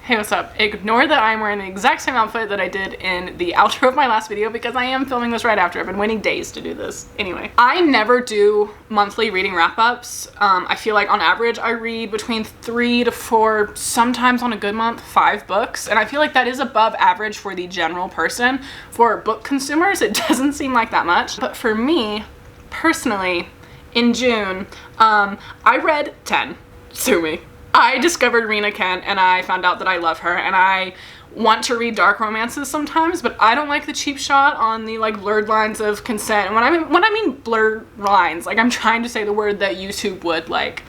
Hey, what's up? Ignore that I'm wearing the exact same outfit that I did in the outro of my last video because I am filming this right after. I've been waiting days to do this. Anyway, I never do monthly reading wrap-ups. I feel like on average I read between 3 to 4, sometimes on a good month, 5 books. And I feel like that is above average for the general person. For book consumers, it doesn't seem like that much. But for me, personally, in June, I read 10. Sue me. I discovered Rina Kent and I found out that I love her, and I want to read dark romances sometimes, but I don't like the cheap shot on the like blurred lines of consent. And when I mean blurred lines, like I'm trying to say the word that YouTube would like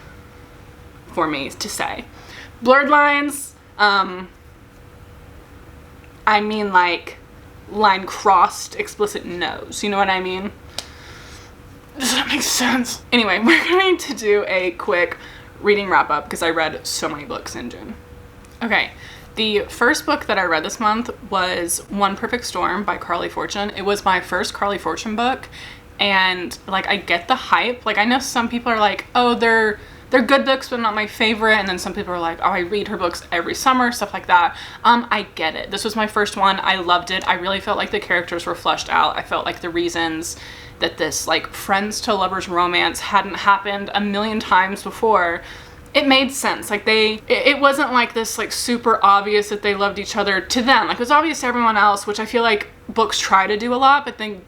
for me to say. Blurred lines, I mean like line crossed, explicit no's, you know what I mean? Does that make sense? Anyway, we're going to do a quick reading wrap up because I read so many books in June. Okay, the first book that I read this month was One Perfect Storm by Carly Fortune. It was my first Carly Fortune book, and like I get the hype. Like I know some people are like, oh, they're good books but not my favorite, and then some people are like, oh, I read her books every summer, stuff like that. I get it. This was my first one. I loved it. I really felt like the characters were fleshed out. I felt like the reasons that this like friends to lovers romance hadn't happened a million times before, it made sense. Like it wasn't like this like super obvious that they loved each other to them. Like it was obvious to everyone else, which I feel like books try to do a lot, but then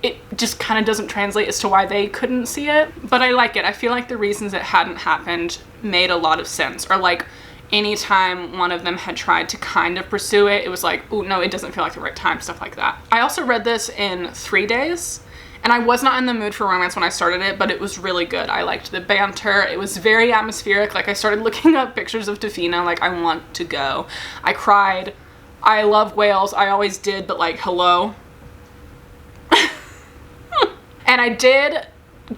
it just kind of doesn't translate as to why they couldn't see it. But I like it. I feel like the reasons it hadn't happened made a lot of sense. Or like anytime one of them had tried to kind of pursue it, it was like, oh no, it doesn't feel like the right time, stuff like that. I also read this in 3 days. And I was not in the mood for romance when I started it, but it was really good. I liked the banter. It was very atmospheric. Like I started looking up pictures of Tofina, like I want to go. I cried. I love whales. I always did, but like, hello. And I did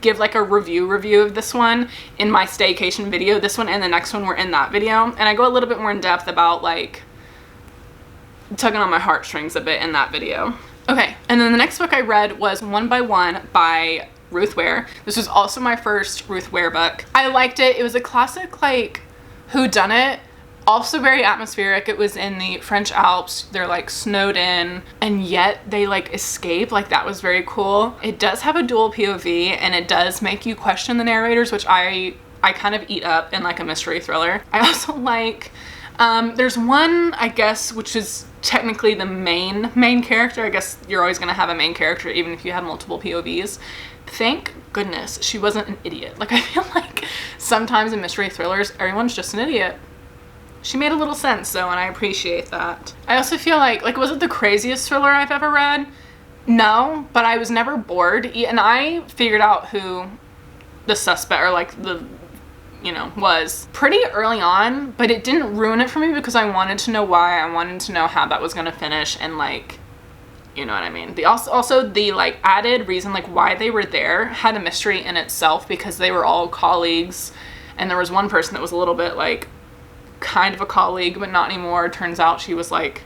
give like a review of this one in my staycation video. This one and the next one were in that video. And I go a little bit more in depth about like tugging on my heartstrings a bit in that video. Okay, and then the next book I read was One by One by Ruth Ware. This was also my first Ruth Ware book. I liked it. It was a classic like whodunit, also very atmospheric. It was in the French Alps. They're like snowed in, and yet they like escape. Like that was very cool. It does have a dual POV, and it does make you question the narrators, which I kind of eat up in like a mystery thriller. I also like, there's one, I guess, which is technically the main character. I guess you're always gonna have a main character even if you have multiple POVs. Thank goodness she wasn't an idiot. Like I feel like sometimes in mystery thrillers everyone's just an idiot. She made a little sense though, and I appreciate that. I also feel like was it the craziest thriller I've ever read? No, but I was never bored, and I figured out who the suspect or like the was pretty early on, but it didn't ruin it for me because I wanted to know why. I wanted to know how that was gonna finish, and like, you know what I mean? Also the like added reason like why they were there had a mystery in itself because they were all colleagues, and there was one person that was a little bit like kind of a colleague but not anymore. Turns out she was like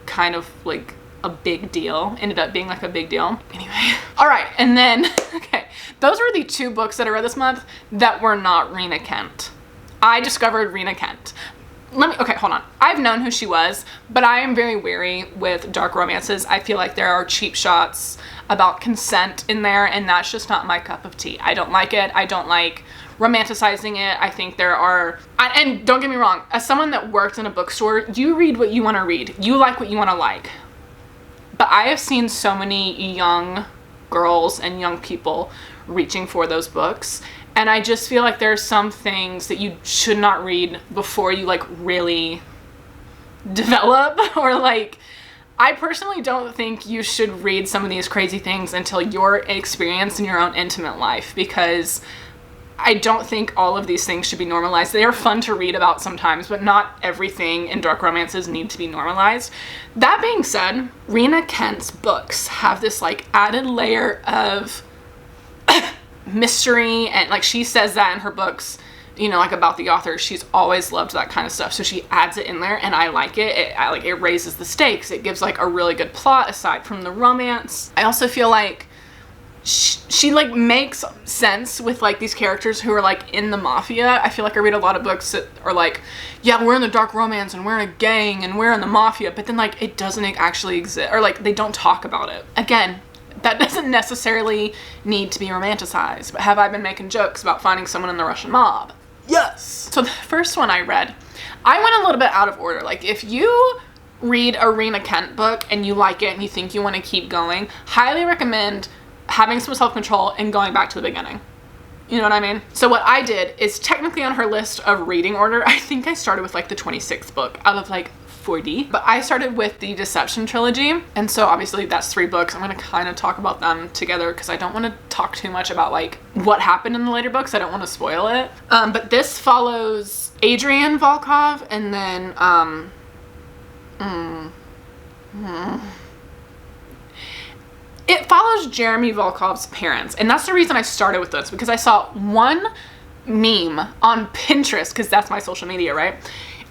kind of like a big deal, ended up being like a big deal. Anyway, all right, and then okay, those were the 2 books that I read this month that were not Rina Kent. I discovered Rina Kent. Okay, hold on. I've known who she was, but I am very wary with dark romances. I feel like there are cheap shots about consent in there, and that's just not my cup of tea. I don't like it. I don't like romanticizing it. I think there are, and don't get me wrong, as someone that worked in a bookstore, you read what you want to read. You like what you want to like. But I have seen so many young girls and young people reaching for those books, and I just feel like there are some things that you should not read before you like really develop, or like I personally don't think you should read some of these crazy things until you're experienced in your own intimate life, because I don't think all of these things should be normalized. They are fun to read about sometimes, but not everything in dark romances need to be normalized. That being said, Rina Kent's books have this like added layer of mystery, and like she says that in her books, like about the author, she's always loved that kind of stuff, so she adds it in there, and I like it. It raises the stakes. It gives like a really good plot aside from the romance. I also feel like she like makes sense with like these characters who are like in the mafia. I feel like I read a lot of books that are like, yeah, we're in the dark romance and we're in a gang and we're in the mafia, but then like it doesn't actually exist, or like they don't talk about it. Again, that doesn't necessarily need to be romanticized, but have I been making jokes about finding someone in the Russian mob? Yes. So the first one I read, I went a little bit out of order. Like if you read a Rina Kent book and you like it and you think you want to keep going, highly recommend having some self-control and going back to the beginning. You know what I mean? So what I did is technically on her list of reading order, I think I started with like the 26th book out of like 40, but I started with the Deception trilogy. And so obviously that's 3 books. I'm going to kind of talk about them together because I don't want to talk too much about like what happened in the later books. I don't want to spoil it. But this follows Adrian Volkov and then, it follows Jeremy Volkov's parents, and that's the reason I started with this, because I saw one meme on Pinterest, because that's my social media, right,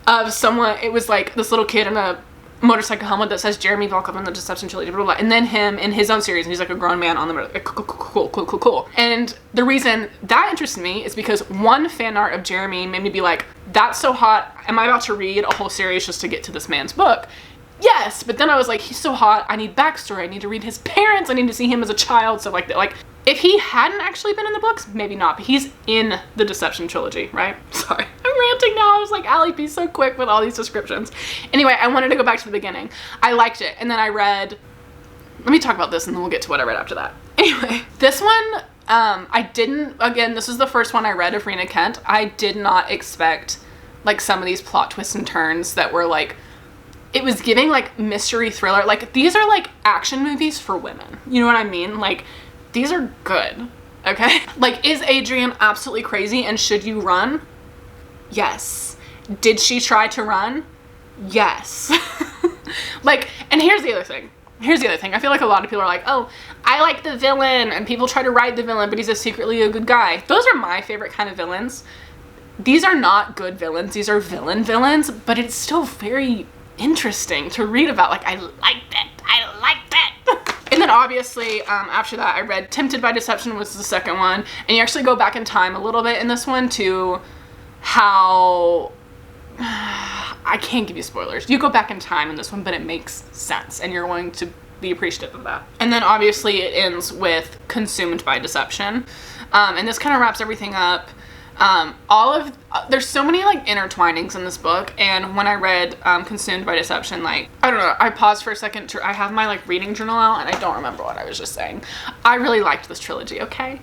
of someone, it was like this little kid in a motorcycle helmet that says Jeremy Volkov in the Deception trilogy, blah, blah, blah, and then him in his own series, and he's like a grown man on the motorcycle. Cool. And the reason that interested me is because one fan art of Jeremy made me be like, that's so hot, am I about to read a whole series just to get to this man's book? Yes, but then I was like, he's so hot, I need backstory, I need to read his parents, I need to see him as a child, stuff like that. Like, if he hadn't actually been in the books, maybe not, but he's in the Deception trilogy, right? Sorry, I'm ranting now. I was like, Allie, be so quick with all these descriptions. Anyway, I wanted to go back to the beginning. I liked it, and then I read, let me talk about this and then we'll get to what I read after that. Anyway, this one, I didn't, again, this was the first one I read of Rina Kent. I did not expect, like, some of these plot twists and turns that were, like, it was giving like mystery thriller. Like these are like action movies for women. You know what I mean? Like these are good. Okay. Like is Adrian absolutely crazy and should you run? Yes. Did she try to run? Yes. Like, and here's the other thing. I feel like a lot of people are like, oh, I like the villain, and people try to ride the villain, but he's secretly a good guy. Those are my favorite kind of villains. These are not good villains. These are villains, but it's still very interesting to read about. Like, I liked it. And then obviously after that I read Tempted by Deception, was the second one, and you actually go back in time a little bit in this one to how I can't give you spoilers. You go back in time in this one, but it makes sense and you're going to be appreciative of that. And then obviously it ends with Consumed by Deception, and this kind of wraps everything up. There's so many like intertwinings in this book, and when I read Consumed by Deception, like, I don't know, I paused for a second I have my like reading journal out and I don't remember what I was just saying. I really liked this trilogy, okay?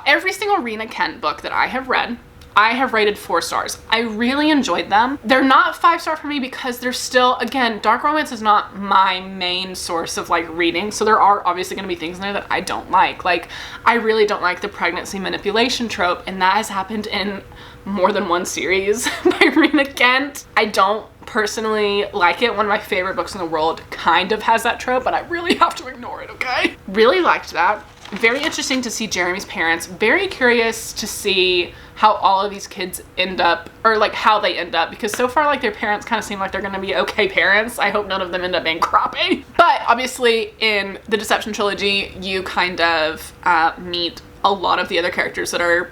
Every single Rina Kent book that I have read, I have rated 4 stars. I really enjoyed them. They're not 5-star for me because they're still, again, dark romance is not my main source of like reading. So there are obviously going to be things in there that I don't like. Like, I really don't like the pregnancy manipulation trope, and that has happened in more than one series by Rina Kent. I don't personally like it. One of my favorite books in the world kind of has that trope, but I really have to ignore it, okay? Really liked that. Very interesting to see Jeremy's parents. Very curious to see how all of these kids end up, or like how they end up, because so far like their parents kind of seem like they're gonna be okay parents. I hope none of them end up being crappy. But obviously in the Deception trilogy, you kind of meet a lot of the other characters that are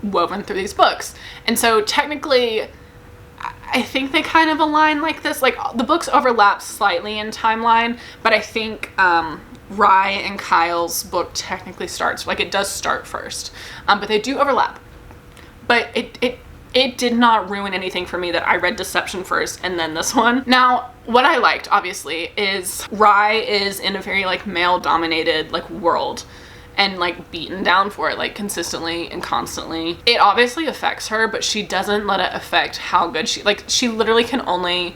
woven through these books. And so technically, I think they kind of align like this. Like the books overlap slightly in timeline, but I think Rye and Kyle's book technically starts, like it does start first, but they do overlap. But it did not ruin anything for me that I read Deception first and then this one. Now, what I liked, obviously, is Rye is in a very like male-dominated like world and like beaten down for it like consistently and constantly. It obviously affects her, but she doesn't let it affect how good she literally can only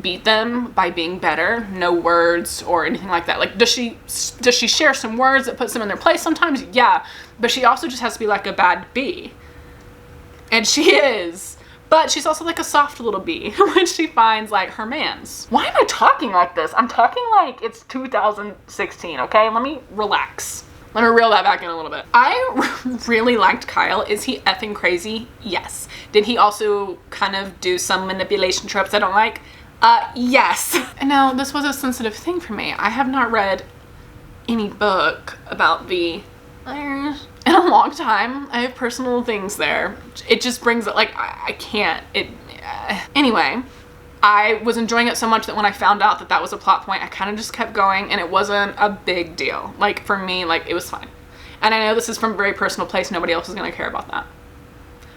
beat them by being better. No words or anything like that. Like, does she share some words that puts them in their place sometimes? Yeah, but she also just has to be like a bad bee. And she is. But she's also like a soft little bee when she finds like her mans. Why am I talking like this? I'm talking like it's 2016, okay? Let me relax. Let me reel that back in a little bit. I really liked Kyle. Is he effing crazy? Yes. Did he also kind of do some manipulation tropes I don't like? Yes. And now this was a sensitive thing for me. I have not read any book about the Irish in a long time. I have personal things there. It just brings it, like, I can't. Anyway, I was enjoying it so much that when I found out that that was a plot point, I kind of just kept going, and it wasn't a big deal. Like, for me, like, it was fine. And I know this is from a very personal place. Nobody else is going to care about that.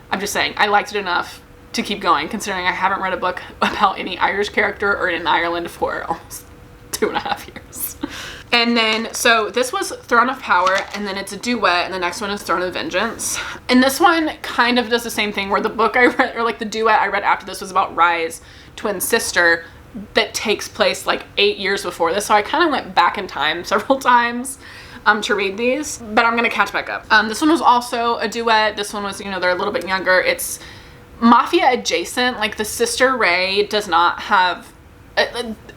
I'm just saying, I liked it enough to keep going, considering I haven't read a book about any Irish character or in Ireland for almost 2.5 years. And then, so this was Throne of Power, and then it's a duet, and the next one is Throne of Vengeance. And this one kind of does the same thing, where the book I read, or like the duet I read after this, was about Rye's twin sister that takes place like 8 years before this. So I kind of went back in time several times to read these, but I'm gonna catch back up. This one was also a duet. This one was, you know, they're a little bit younger. It's mafia adjacent. Like, the sister Ray does not have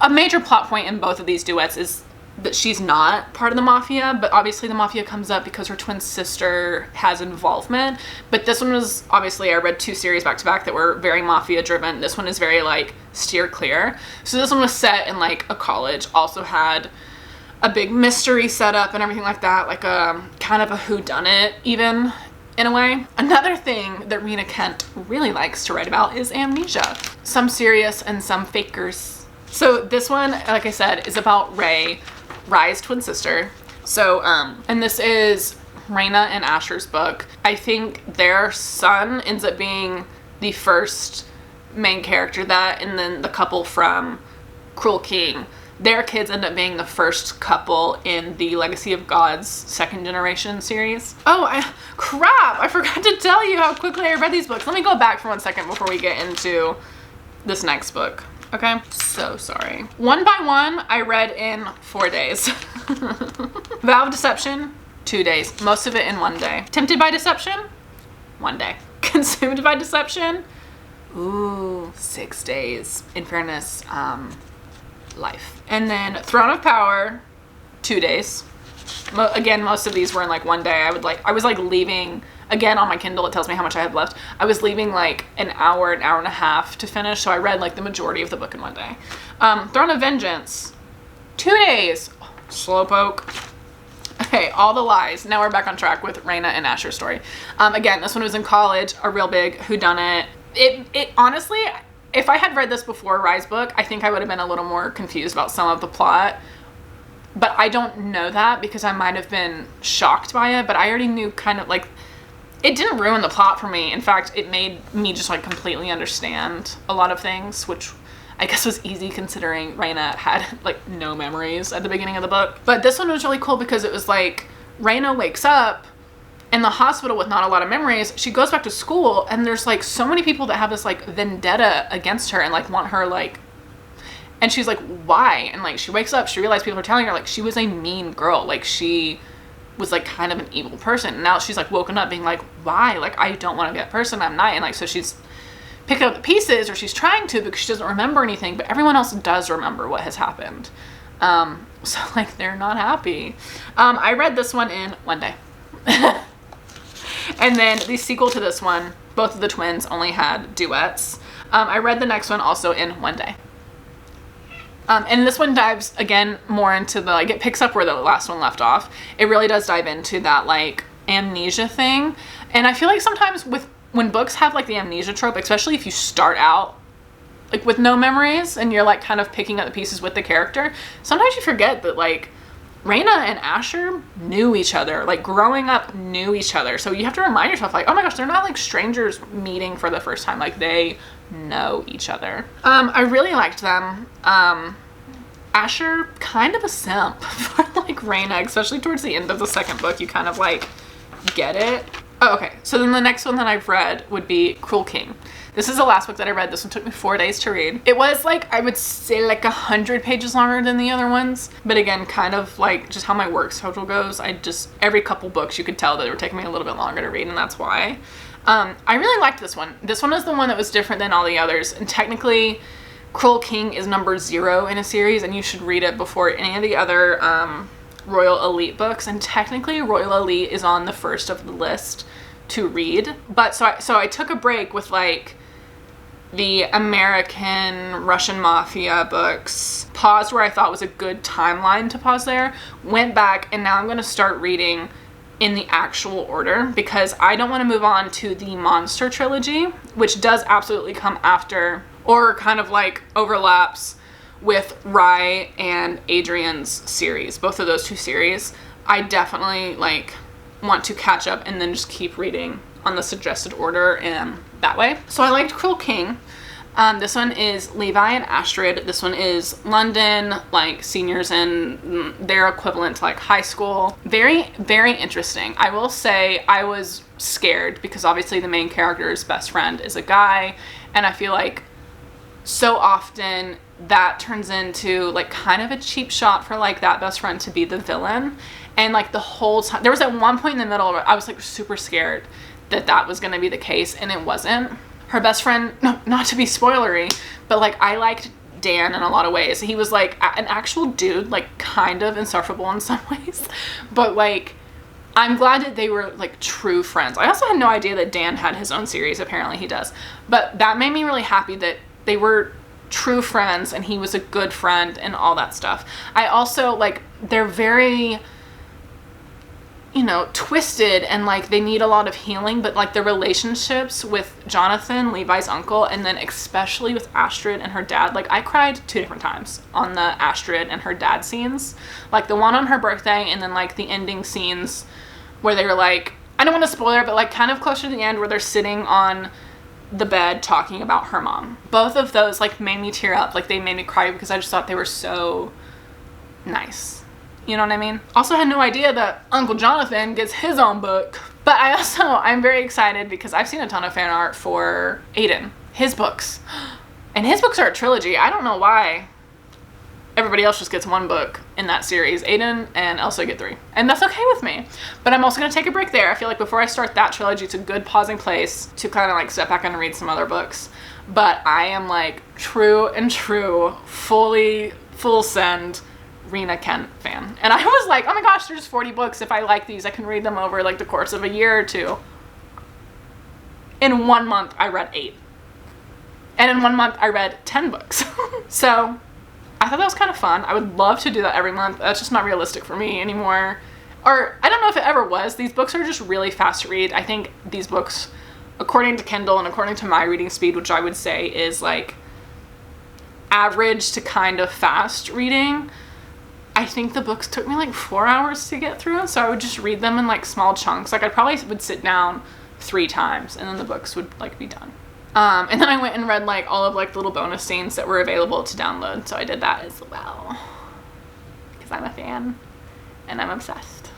a major plot point in both of these duets is that she's not part of the mafia, but obviously the mafia comes up because her twin sister has involvement. But this one was, obviously, I read 2 series back to back that were very mafia driven. This one is very like steer clear. So this one was set in like a college, also had a big mystery setup and everything like that, like a kind of a whodunit even in a way. Another thing that Rina Kent really likes to write about is amnesia. Some serious and some fakers. So this one, like I said, is about Rye's twin sister. So, and this is Rina and Asher's book. I think their son ends up being the first main character, and then the couple from Cruel King, their kids end up being the first couple in the Legacy of Gods 2nd generation series. Oh, crap! I forgot to tell you how quickly I read these books. Let me go back for 1 second before we get into this next book. Okay, so sorry. One by one, I read in 4 days. Vow of Deception, 2 days. Most of it in 1 day. Tempted by Deception, 1 day. Consumed by Deception, ooh, 6 days. In fairness, life. And then Throne of Power, 2 days. Again, most of these were in like 1 day. I was like leaving, again on my Kindle, it tells me how much I have left. I was leaving like an hour and a half to finish, so I read like the majority of the book in 1 day. Throne of Vengeance, 2 days. Slowpoke. Okay, All the Lies. Now we're back on track with Rina and Asher's story. Again, this one was in college, a real big whodunit. It honestly, if I had read this before Rye's book, I think I would have been a little more confused about some of the plot. But I don't know that because I might have been shocked by it, but I already knew kind of like, it didn't ruin the plot for me. In fact, it made me just like completely understand a lot of things, which I guess was easy considering Rina had like no memories at the beginning of the book. But this one was really cool because it was like Rina wakes up in the hospital with not a lot of memories. She goes back to school and there's like so many people that have this like vendetta against her and like want her like, and she's like, why? And like she wakes up, she realizes people are telling her like she was a mean girl, like she was like kind of an evil person. And now she's like woken up being like, why? Like I don't want to be that person, I'm not. And like so she's picking up the pieces, or she's trying to, because she doesn't remember anything, but everyone else does remember what has happened. So like they're not happy. I read this one in 1 day. And then the sequel to this one, both of the twins only had duets. I read the next one also in 1 day. And this one dives again more into the, like, it picks up where the last one left off. It really does dive into that like amnesia thing. And I feel like sometimes when books have like the amnesia trope, especially if you start out like with no memories and you're like kind of picking up the pieces with the character, sometimes you forget that like Rina and Asher knew each other, like growing up knew each other. So you have to remind yourself like, oh my gosh, they're not like strangers meeting for the first time. Like they know each other. I really liked them. Asher, kind of a simp for like Rina, especially towards the end of the second book, you kind of like get it. Oh, okay. So then the next one that I've read would be Cruel King. This is the last book that I read. This one took me 4 days to read. It was like, I would say like 100 pages longer than the other ones. But again, kind of like just how my work schedule goes. Every couple books you could tell that they were taking me a little bit longer to read, and that's why. I really liked this one. This one is the one that was different than all the others. And technically, Cruel King is number 0 in a series, and you should read it before any of the other Royal Elite books. And technically, Royal Elite is on the first of the list to read. But so I took a break with like the American Russian Mafia books. Paused where I thought was a good timeline to pause there. Went back, and now I'm going to start reading in the actual order because I don't want to move on to the Monster trilogy, which does absolutely come after, or kind of like overlaps with Rye and Adrian's series. Both of those two series, I definitely like want to catch up and then just keep reading on the suggested order and that way. So I liked Cruel King. This one is Levi and Astrid. This one is London, like seniors and their equivalent to like high school. Very, very interesting. I will say I was scared because obviously the main character's best friend is a guy, and I feel like so often that turns into like kind of a cheap shot for like that best friend to be the villain. And like the whole time, there was at one point in the middle where I was like super scared that that was going to be the case, and it wasn't. Her best friend, no, not to be spoilery, but like I liked Dan in a lot of ways. He was like an actual dude, like kind of insufferable in some ways, but like I'm glad that they were like true friends. I also had no idea that Dan had his own series. Apparently he does, but that made me really happy that they were true friends and he was a good friend and all that stuff. I also like, they're very, you know, twisted and like they need a lot of healing, but like the relationships with Jonathan, Levi's uncle, and then especially with Astrid and her dad, like I cried 2 different times on the Astrid and her dad scenes, like the one on her birthday and then like the ending scenes where they were like, I don't want to spoil it, but like kind of closer to the end where they're sitting on the bed talking about her mom. Both of those like made me tear up, like they made me cry because I just thought they were so nice. You know what I mean? Also had no idea that Uncle Jonathan gets his own book. But I'm very excited because I've seen a ton of fan art for Aiden, his books. And his books are a trilogy. I don't know why everybody else just gets 1 book in that series. Aiden and Elsa get 3. And that's okay with me. But I'm also going to take a break there. I feel like before I start that trilogy, it's a good pausing place to kind of like step back and read some other books. But I am like true, full send Rina Kent fan. And I was like, oh my gosh, there's 40 books. If I like these, I can read them over like the course of a year or 2. In 1 month, I read 8. And in 1 month, I read 10 books. So I thought that was kind of fun. I would love to do that every month. That's just not realistic for me anymore. Or I don't know if it ever was. These books are just really fast to read. I think these books, according to Kindle and according to my reading speed, which I would say is like average to kind of fast reading, I think the books took me like 4 hours to get through, so I would just read them in like small chunks. Like I probably would sit down 3 times and then the books would like be done. And then I went and read like all of like the little bonus scenes that were available to download, so I did that as well because I'm a fan and I'm obsessed.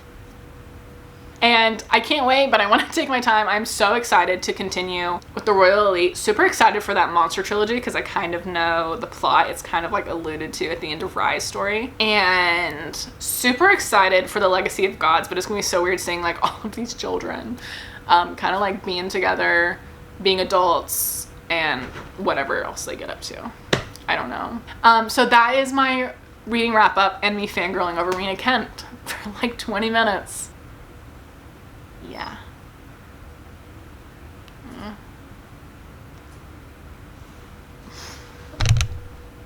And I can't wait, but I want to take my time. I'm so excited to continue with the Royal Elite. Super excited for that Monster trilogy because I kind of know the plot. It's kind of like alluded to at the end of Rye's story. And super excited for the Legacy of Gods, but it's going to be so weird seeing like all of these children kind of like being together, being adults, and whatever else they get up to. I don't know. So that is my reading wrap up and me fangirling over Rina Kent for like 20 minutes. Yeah.